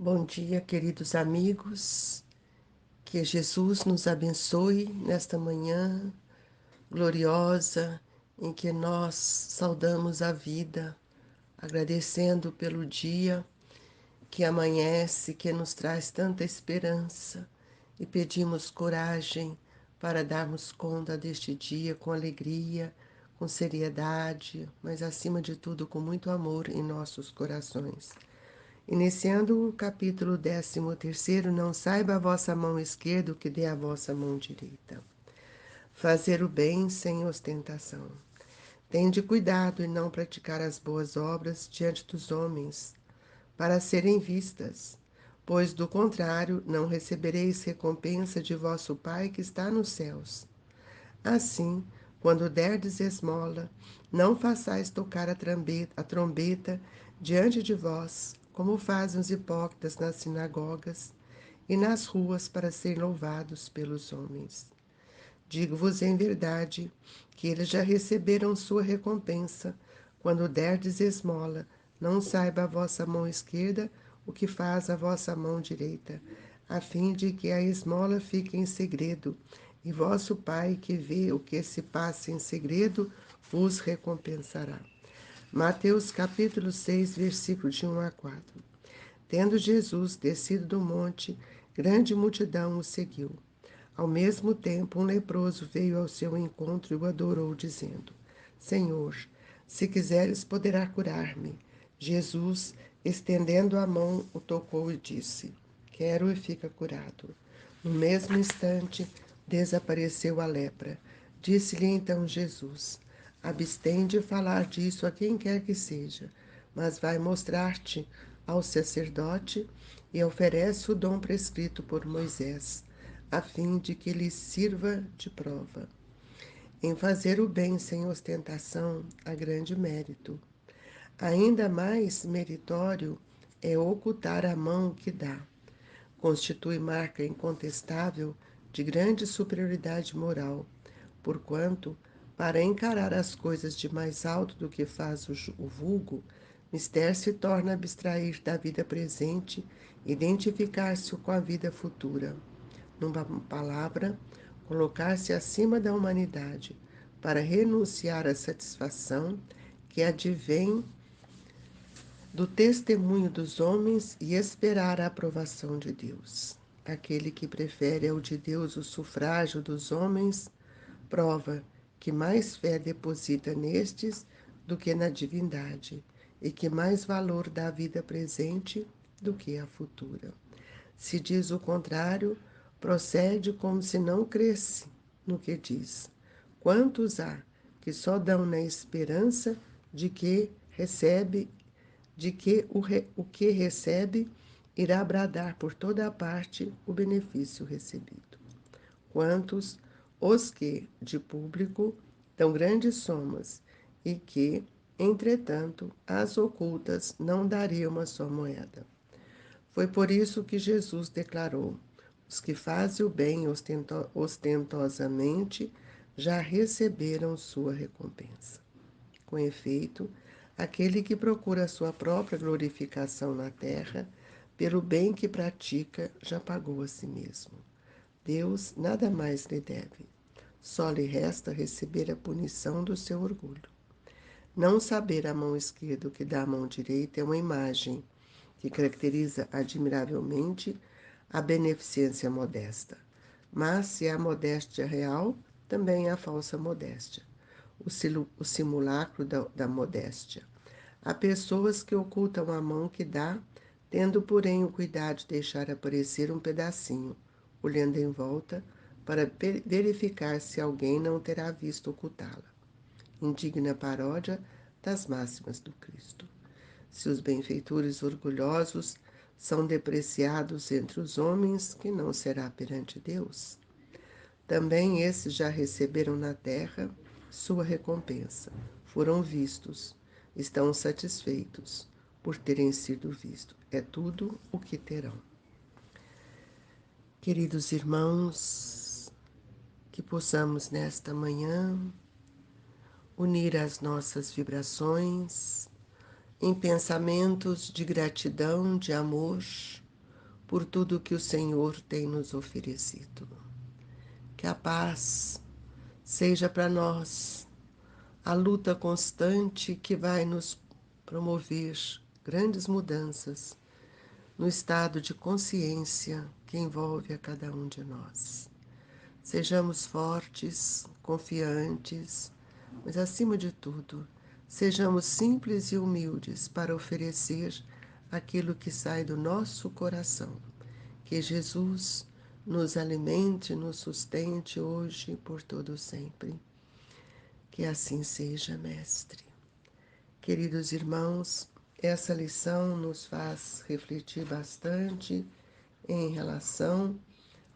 Bom dia, queridos amigos. Que Jesus nos abençoe nesta manhã gloriosa em que nós saudamos a vida, agradecendo pelo dia que amanhece, que nos traz tanta esperança e pedimos coragem para darmos conta deste dia com alegria, com seriedade, mas acima de tudo com muito amor em nossos corações. Iniciando o capítulo 13º, não saiba a vossa mão esquerda o que dê a vossa mão direita. Fazer o bem sem ostentação. Tende cuidado em não praticar as boas obras diante dos homens, para serem vistas, pois do contrário não recebereis recompensa de vosso Pai que está nos céus. Assim, quando derdes esmola, não façais tocar a trombeta diante de vós, como fazem os hipócritas nas sinagogas e nas ruas para serem louvados pelos homens. Digo-vos em verdade que eles já receberam sua recompensa. Quando derdes esmola, não saiba a vossa mão esquerda o que faz a vossa mão direita, a fim de que a esmola fique em segredo, e vosso Pai, que vê o que se passa em segredo, vos recompensará. Mateus capítulo 6, versículos de 1 a 4. Tendo Jesus descido do monte, grande multidão o seguiu. Ao mesmo tempo, um leproso veio ao seu encontro e o adorou, dizendo: Senhor, se quiseres, poderá curar-me. Jesus, estendendo a mão, o tocou e disse: Quero e fica curado. No mesmo instante, desapareceu a lepra. Disse-lhe então Jesus: Abstém de falar disso a quem quer que seja, mas vai mostrar-te ao sacerdote e oferece o dom prescrito por Moisés, a fim de que lhe sirva de prova. Em fazer o bem sem ostentação há grande mérito. Ainda mais meritório é ocultar a mão que dá. Constitui marca incontestável de grande superioridade moral, porquanto, para encarar as coisas de mais alto do que faz o vulgo, mister se torna abstrair da vida presente, identificar-se com a vida futura. Numa palavra, colocar-se acima da humanidade, para renunciar à satisfação que advém do testemunho dos homens e esperar a aprovação de Deus. Aquele que prefere ao de Deus o sufrágio dos homens, prova que mais fé deposita nestes do que na divindade, e que mais valor dá à vida presente do que à futura. Se diz o contrário, procede como se não cresce no que diz. Quantos há que só dão na esperança de que recebe, de que o que recebe irá bradar por toda a parte o benefício recebido? Quantos os que, de público, dão grandes somas e que, entretanto, as ocultas não dariam uma só moeda? Foi por isso que Jesus declarou: os que fazem o bem ostentosamente já receberam sua recompensa. Com efeito, aquele que procura a sua própria glorificação na terra, pelo bem que pratica, já pagou a si mesmo. Deus nada mais lhe deve. Só lhe resta receber a punição do seu orgulho. Não saber a mão esquerda o que dá a mão direita é uma imagem que caracteriza admiravelmente a beneficência modesta. Mas se há modéstia real, também há falsa modéstia, o simulacro da modéstia. Há pessoas que ocultam a mão que dá, tendo, porém, o cuidado de deixar aparecer um pedacinho, olhando em volta, para verificar se alguém não terá visto ocultá-la. Indigna paródia das máximas do Cristo. Se os benfeitores orgulhosos são depreciados entre os homens, que não será perante Deus? Também esses já receberam na terra sua recompensa. Foram vistos, estão satisfeitos por terem sido vistos. É tudo o que terão. Queridos irmãos, que possamos nesta manhã unir as nossas vibrações em pensamentos de gratidão, de amor, por tudo que o Senhor tem nos oferecido. Que a paz seja para nós a luta constante que vai nos promover grandes mudanças no estado de consciência que envolve a cada um de nós. Sejamos fortes, confiantes, mas acima de tudo, sejamos simples e humildes para oferecer aquilo que sai do nosso coração. Que Jesus nos alimente, nos sustente hoje e por todo sempre. Que assim seja, Mestre. Queridos irmãos, essa lição nos faz refletir bastante em relação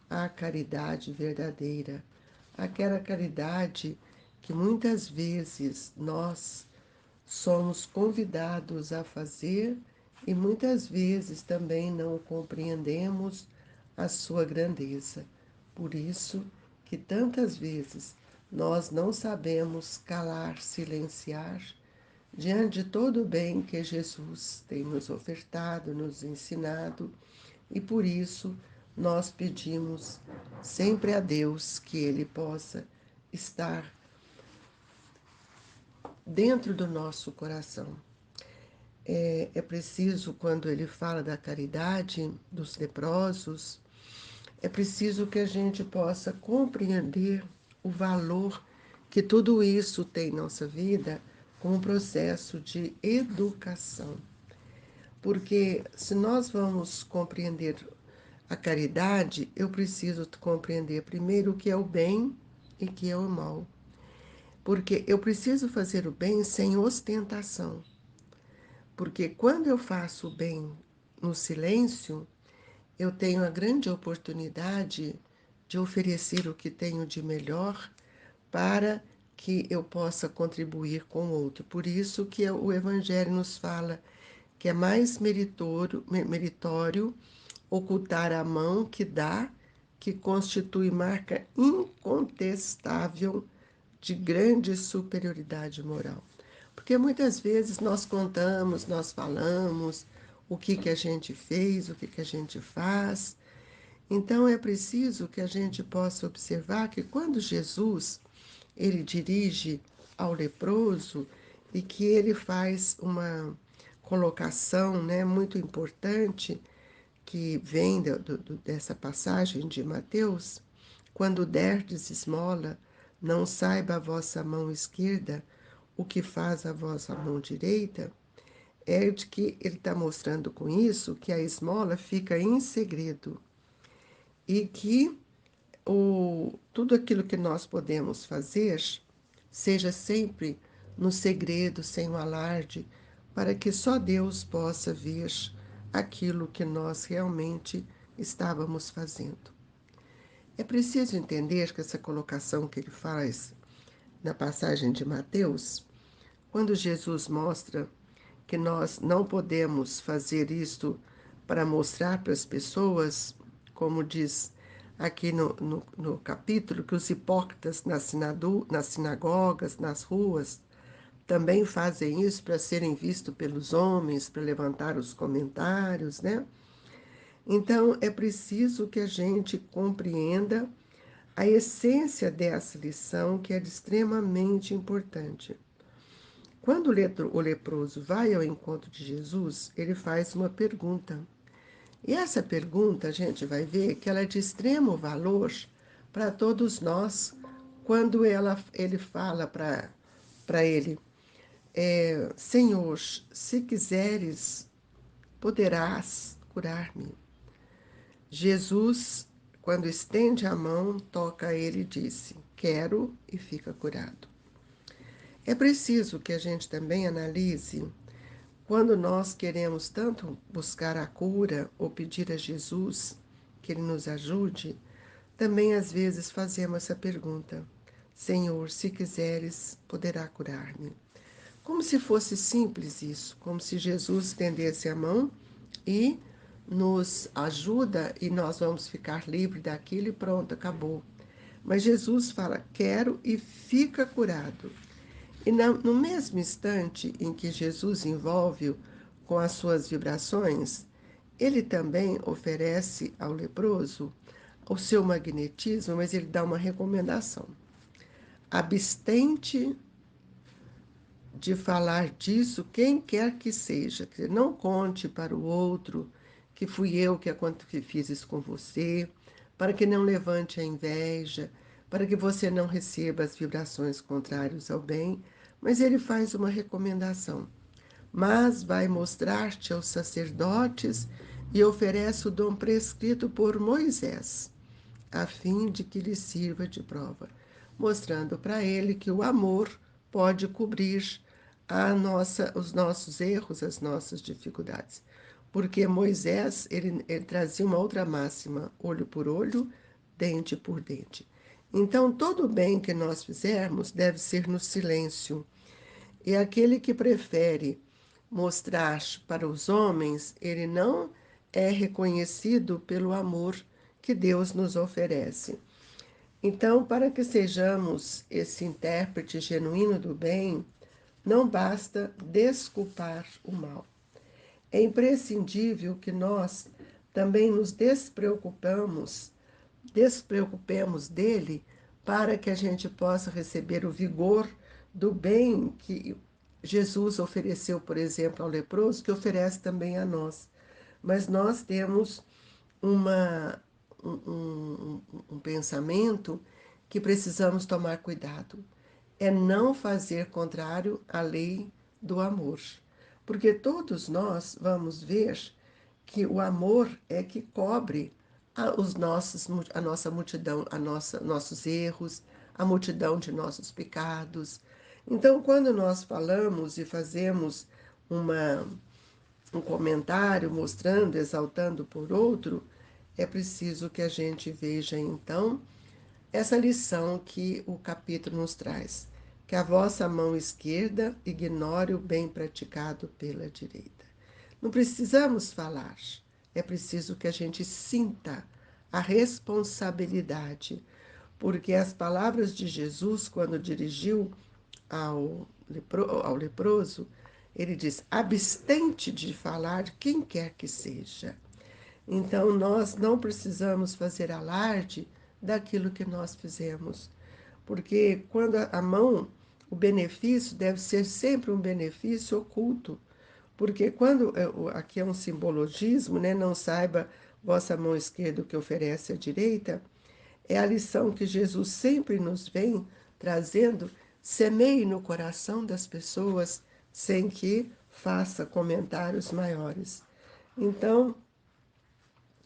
à caridade verdadeira, aquela caridade que muitas vezes nós somos convidados a fazer e muitas vezes também não compreendemos a sua grandeza. Por isso que tantas vezes nós não sabemos calar, silenciar diante de todo o bem que Jesus tem nos ofertado, nos ensinado, e por isso nós pedimos sempre a Deus que Ele possa estar dentro do nosso coração. É preciso, quando ele fala da caridade dos leprosos, é preciso que a gente possa compreender o valor que tudo isso tem em nossa vida como um processo de educação. Porque se nós vamos compreender a caridade, eu preciso compreender primeiro o que é o bem e o que é o mal. Porque eu preciso fazer o bem sem ostentação. Porque quando eu faço o bem no silêncio, eu tenho a grande oportunidade de oferecer o que tenho de melhor para que eu possa contribuir com o outro. Por isso que o Evangelho nos fala que é mais meritório ocultar a mão que dá, que constitui marca incontestável de grande superioridade moral. Porque muitas vezes nós contamos, nós falamos o que a gente fez, o que a gente faz. Então é preciso que a gente possa observar que quando Jesus ele dirige ao leproso e que ele faz uma colocação, né, muito importante que vem dessa passagem de Mateus, quando derdes esmola, não saiba a vossa mão esquerda o que faz a vossa mão direita, é de que ele está mostrando com isso que a esmola fica em segredo e que tudo aquilo que nós podemos fazer seja sempre no segredo, sem o alarde, para que só Deus possa ver aquilo que nós realmente estávamos fazendo. É preciso entender que essa colocação que ele faz na passagem de Mateus, quando Jesus mostra que nós não podemos fazer isto para mostrar para as pessoas, como diz aqui no capítulo, que os hipócritas nas sinagogas, nas ruas, também fazem isso para serem vistos pelos homens, para levantar os comentários, né? Então, é preciso que a gente compreenda a essência dessa lição, que é extremamente importante. Quando o leproso vai ao encontro de Jesus, ele faz uma pergunta. E essa pergunta, a gente vai ver que ela é de extremo valor para todos nós, quando ele fala para ele, Senhor, se quiseres, poderás curar-me. Jesus, quando estende a mão, toca ele e disse, quero, e fica curado. É preciso que a gente também analise quando nós queremos tanto buscar a cura ou pedir a Jesus que Ele nos ajude, também às vezes fazemos essa pergunta: Senhor, se quiseres, poderá curar-me. Como se fosse simples isso, como se Jesus estendesse a mão e nos ajuda e nós vamos ficar livres daquilo e pronto, acabou. Mas Jesus fala: quero e fica curado. E no mesmo instante em que Jesus envolve-o com as suas vibrações, ele também oferece ao leproso o seu magnetismo, mas ele dá uma recomendação. Abstente de falar disso quem quer que seja. Não conte para o outro que fui eu que fiz isso com você, para que não levante a inveja, para que você não receba as vibrações contrárias ao bem, mas ele faz uma recomendação. Mas vai mostrar-te aos sacerdotes e oferece o dom prescrito por Moisés, a fim de que lhe sirva de prova, mostrando para ele que o amor pode cobrir os nossos erros, as nossas dificuldades. Porque Moisés, ele trazia uma outra máxima, olho por olho, dente por dente. Então, todo o bem que nós fizermos deve ser no silêncio. E aquele que prefere mostrar para os homens, ele não é reconhecido pelo amor que Deus nos oferece. Então, para que sejamos esse intérprete genuíno do bem, não basta desculpar o mal. É imprescindível que nós também nos despreocupemos dele, para que a gente possa receber o vigor do bem que Jesus ofereceu, por exemplo, ao leproso, que oferece também a nós. Mas nós temos uma, um pensamento que precisamos tomar cuidado. É não fazer contrário à lei do amor. Porque todos nós vamos ver que o amor é que cobre a nossa multidão, nossos erros, a multidão de nossos pecados. Então, quando nós falamos e fazemos uma, um comentário mostrando, exaltando por outro, é preciso que a gente veja então essa lição que o capítulo nos traz, que a vossa mão esquerda ignore o bem praticado pela direita. Não precisamos falar, é preciso que a gente sinta a responsabilidade, porque as palavras de Jesus, quando dirigiu ao leproso, ele diz: abstente de falar quem quer que seja. Então, nós não precisamos fazer alarde daquilo que nós fizemos, porque quando a mão, o benefício deve ser sempre um benefício oculto, porque quando, aqui é um simbologismo, né, não saiba vossa mão esquerda o que oferece a direita, é a lição que Jesus sempre nos vem trazendo, semeie no coração das pessoas sem que faça comentários maiores. Então,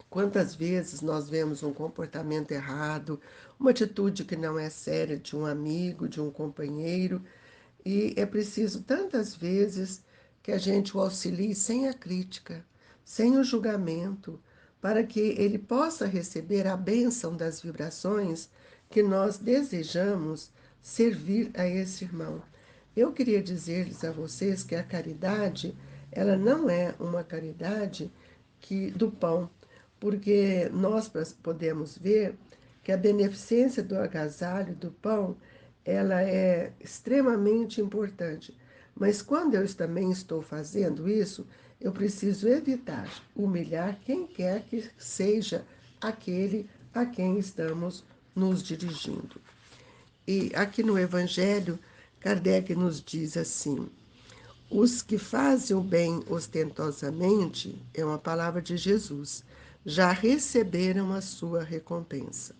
quantas vezes nós vemos um comportamento errado, uma atitude que não é séria de um amigo, de um companheiro, e é preciso tantas vezes que a gente o auxilie sem a crítica, sem o julgamento, para que ele possa receber a bênção das vibrações que nós desejamos servir a esse irmão. Eu queria dizer-lhes a vocês que a caridade, ela não é uma caridade do pão, porque nós podemos ver que a beneficência do agasalho, do pão, ela é extremamente importante. Mas quando eu também estou fazendo isso, eu preciso evitar humilhar quem quer que seja aquele a quem estamos nos dirigindo. E aqui no Evangelho, Kardec nos diz assim: os que fazem o bem ostentosamente, é uma palavra de Jesus, já receberam a sua recompensa.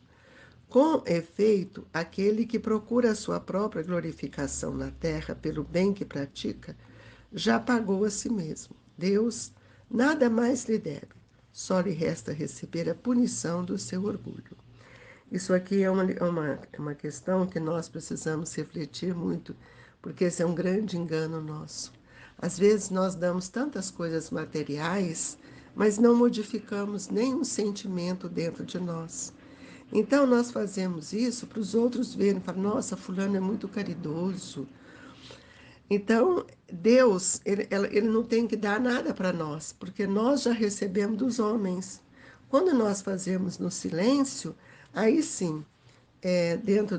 Com efeito, aquele que procura a sua própria glorificação na terra pelo bem que pratica, já pagou a si mesmo. Deus nada mais lhe deve, só lhe resta receber a punição do seu orgulho. Isso aqui é uma questão que nós precisamos refletir muito, porque esse é um grande engano nosso. Às vezes nós damos tantas coisas materiais, mas não modificamos nenhum sentimento dentro de nós. Então nós fazemos isso para os outros verem, falar, nossa, fulano é muito caridoso. Então Deus, ele não tem que dar nada para nós, porque nós já recebemos dos homens. Quando nós fazemos no silêncio, aí sim, dentro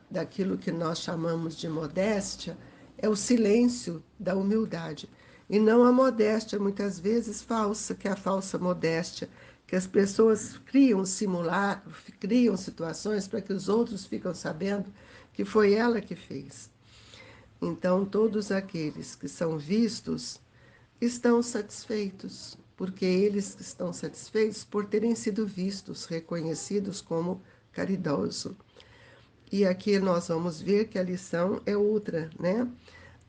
daquilo que nós chamamos de modéstia, é o silêncio da humildade. e não a modéstia, muitas vezes falsa, que é a falsa modéstia, que as pessoas criam simulacro, criam situações para que os outros ficam sabendo que foi ela que fez. Então, todos aqueles que são vistos estão satisfeitos, porque eles estão satisfeitos por terem sido vistos, reconhecidos como caridoso. E aqui nós vamos ver que a lição é outra, né?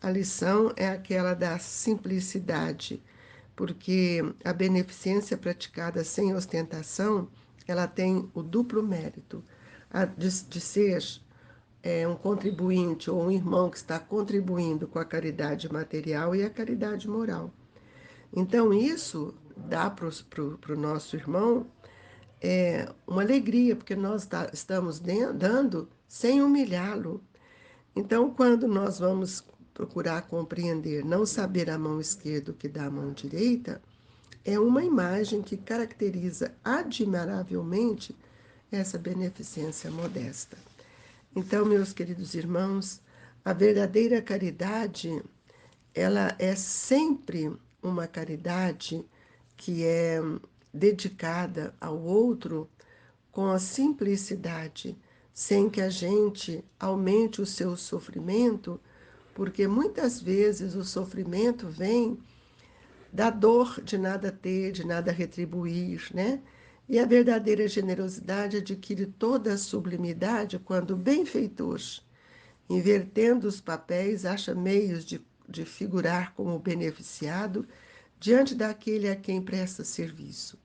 A lição é aquela da simplicidade, porque a beneficência praticada sem ostentação, ela tem o duplo mérito de ser um contribuinte ou um irmão que está contribuindo com a caridade material e a caridade moral. Então, isso dá para o nosso irmão uma alegria, porque nós estamos dando sem humilhá-lo. Então, quando nós vamos procurar compreender, não saber a mão esquerda o que dá a mão direita, é uma imagem que caracteriza admiravelmente essa beneficência modesta. Então, meus queridos irmãos, a verdadeira caridade, ela é sempre uma caridade que é dedicada ao outro com a simplicidade, sem que a gente aumente o seu sofrimento, porque muitas vezes o sofrimento vem da dor de nada ter, de nada retribuir, né? E a verdadeira generosidade adquire toda a sublimidade quando o benfeitor, invertendo os papéis, acha meios de figurar como beneficiado diante daquele a quem presta serviço.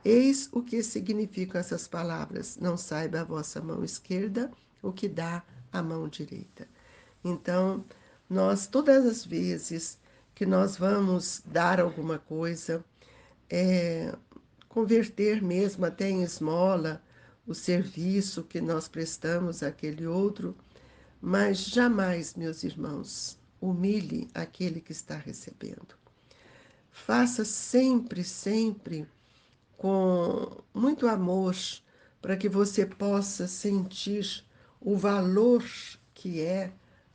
Eis o que significam essas palavras: não saiba a vossa mão esquerda o que dá a mão direita. Então, nós, todas as vezes que nós vamos dar alguma coisa, converter mesmo até em esmola o serviço que nós prestamos àquele outro, mas jamais, meus irmãos, humilhe aquele que está recebendo. Faça sempre, sempre com muito amor, para que você possa sentir o valor que é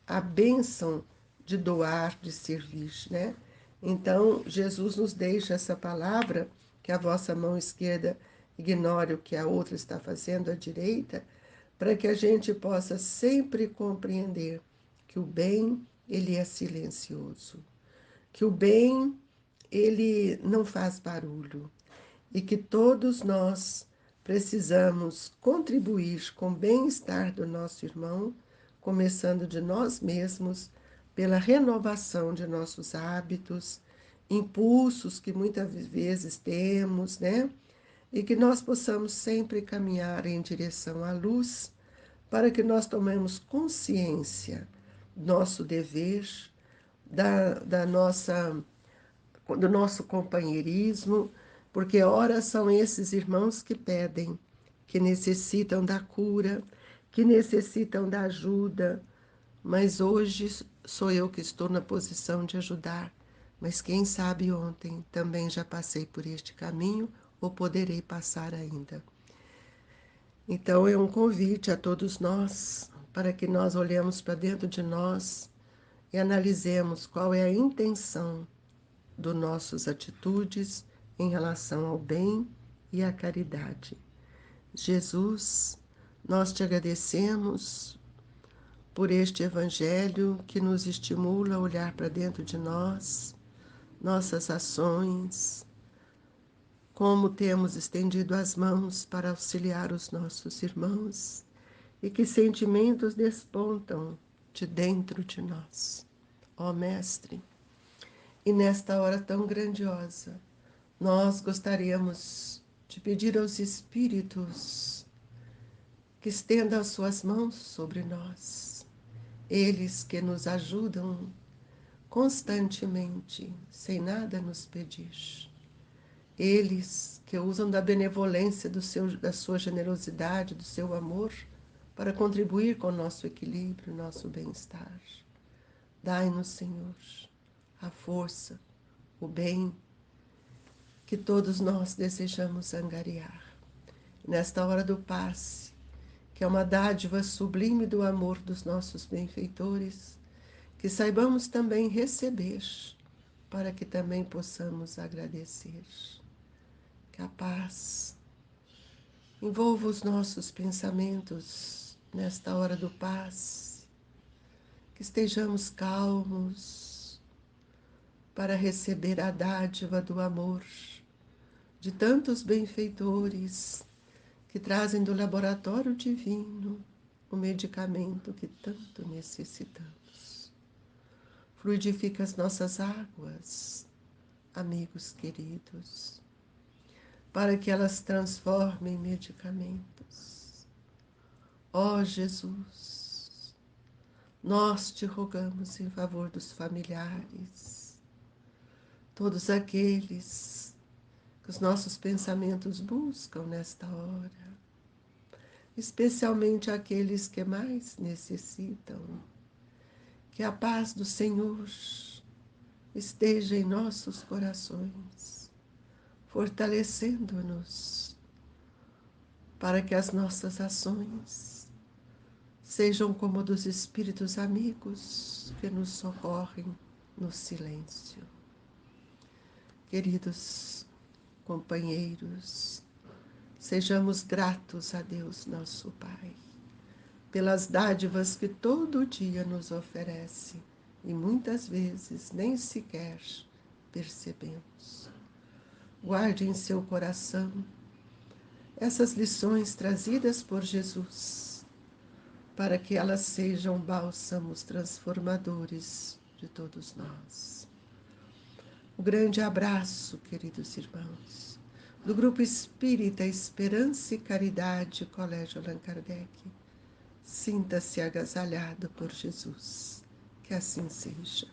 a bênção de doar, de servir, né? Então, Jesus nos deixa essa palavra, que a vossa mão esquerda ignore o que a outra está fazendo à direita, para que a gente possa sempre compreender que o bem, ele é silencioso, que o bem, ele não faz barulho, e que todos nós precisamos contribuir com o bem-estar do nosso irmão, começando de nós mesmos, pela renovação de nossos hábitos, impulsos que muitas vezes temos, né? E que nós possamos sempre caminhar em direção à luz, para que nós tomemos consciência do nosso dever, da nossa do nosso companheirismo, porque ora são esses irmãos que pedem, que necessitam da cura, que necessitam da ajuda, mas hoje sou eu que estou na posição de ajudar, mas quem sabe ontem também já passei por este caminho ou poderei passar ainda. Então é um convite a todos nós para que nós olhemos para dentro de nós e analisemos qual é a intenção das nossas atitudes em relação ao bem e à caridade. Jesus, nós te agradecemos por este Evangelho que nos estimula a olhar para dentro de nós, nossas ações, como temos estendido as mãos para auxiliar os nossos irmãos e que sentimentos despontam de dentro de nós. Ó Mestre, e nesta hora tão grandiosa, nós gostaríamos de pedir aos Espíritos que estendam as suas mãos sobre nós, eles que nos ajudam constantemente, sem nada nos pedir, eles que usam da benevolência da sua generosidade, do seu amor, para contribuir com o nosso equilíbrio, nosso bem-estar. Dai-nos, Senhor, a força, o bem que todos nós desejamos angariar. Nesta hora do passe, que é uma dádiva sublime do amor dos nossos benfeitores, que saibamos também receber para que também possamos agradecer. Que a paz envolva os nossos pensamentos nesta hora do paz, que estejamos calmos para receber a dádiva do amor de tantos benfeitores que trazem do laboratório divino o medicamento que tanto necessitamos. Fluidifica as nossas águas, amigos queridos, para que elas transformem em medicamentos. Ó Jesus, nós te rogamos em favor dos familiares, todos aqueles que os nossos pensamentos buscam nesta hora, especialmente aqueles que mais necessitam. Que a paz do Senhor esteja em nossos corações, fortalecendo-nos para que as nossas ações sejam como dos espíritos amigos que nos socorrem no silêncio. Queridos companheiros, sejamos gratos a Deus, nosso Pai, pelas dádivas que todo dia nos oferece e muitas vezes nem sequer percebemos. Guarde em seu coração essas lições trazidas por Jesus, para que elas sejam bálsamos transformadores de todos nós. Um grande abraço, queridos irmãos, do Grupo Espírita Esperança e Caridade, Colégio Allan Kardec. Sinta-se agasalhado por Jesus. Que assim seja.